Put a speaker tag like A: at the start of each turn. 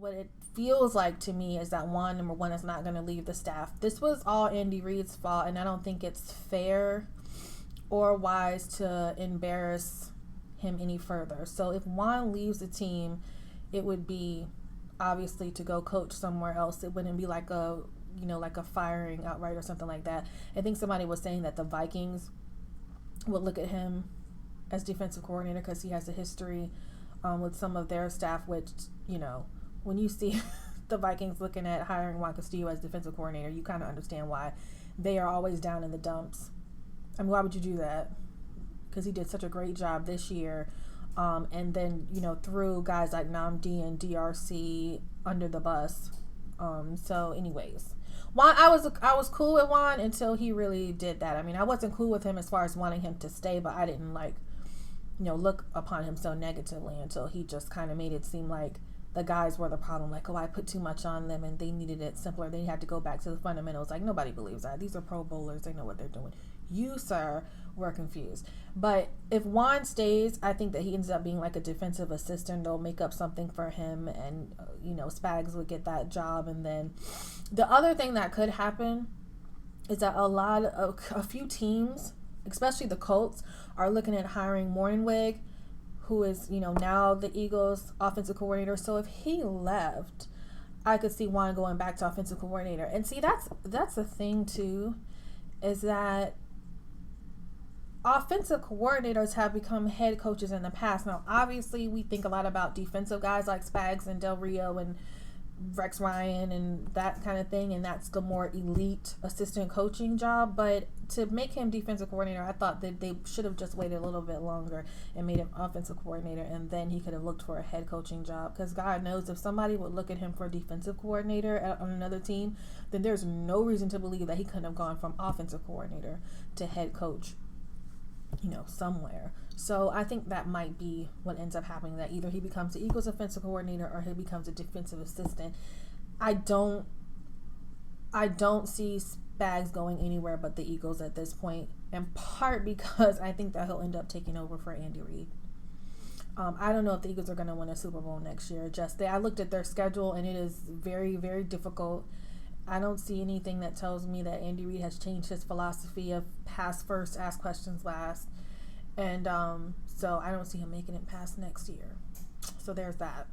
A: what it feels like to me is that Juan, number one, is not going to leave the staff. This was all Andy Reid's fault, and I don't think it's fair or wise to embarrass him any further. So if Juan leaves the team, it would be obviously to go coach somewhere else. It wouldn't be like a firing outright or something like that. I think somebody was saying that the Vikings would look at him as defensive coordinator because he has a history with some of their staff, which, when you see the Vikings looking at hiring Juan Castillo as defensive coordinator, you kind of understand why they are always down in the dumps. I mean, why would you do that? Because he did such a great job this year. And then, threw guys like Namdi and DRC under the bus. So anyways, Juan, I was cool with Juan until he really did that. I mean, I wasn't cool with him as far as wanting him to stay, but I didn't look upon him so negatively until he just kind of made it seem like the guys were the problem. Like, I put too much on them and they needed it simpler. They had to go back to the fundamentals. Like, nobody believes that. These are Pro Bowlers. They know what they're doing. You, sir, were confused. But if Juan stays, I think that he ends up being like a defensive assistant. They'll make up something for him and, Spags would get that job. And then the other thing that could happen is that a few teams, especially the Colts, are looking at hiring Morningwig, who is, now the Eagles' offensive coordinator. So if he left, I could see Juan going back to offensive coordinator. And see, that's the thing too, is that offensive coordinators have become head coaches in the past. Now, obviously, we think a lot about defensive guys like Spags and Del Rio and Rex Ryan and that kind of thing, and that's the more elite assistant coaching job. But to make him defensive coordinator, I thought that they should have just waited a little bit longer and made him offensive coordinator, and then he could have looked for a head coaching job. Because God knows, if somebody would look at him for a defensive coordinator on another team, then there's no reason to believe that he couldn't have gone from offensive coordinator to head coach, somewhere. So I think that might be what ends up happening, that either he becomes the Eagles offensive coordinator or he becomes a defensive assistant. I don't see Spags going anywhere but the Eagles at this point, in part because I think that he'll end up taking over for Andy Reid. I don't know if the Eagles are going to win a Super Bowl next year. I looked at their schedule and it is very, very difficult. I don't see anything that tells me that Andy Reid has changed his philosophy of pass first, ask questions last. And so I don't see him making it past next year. So there's that.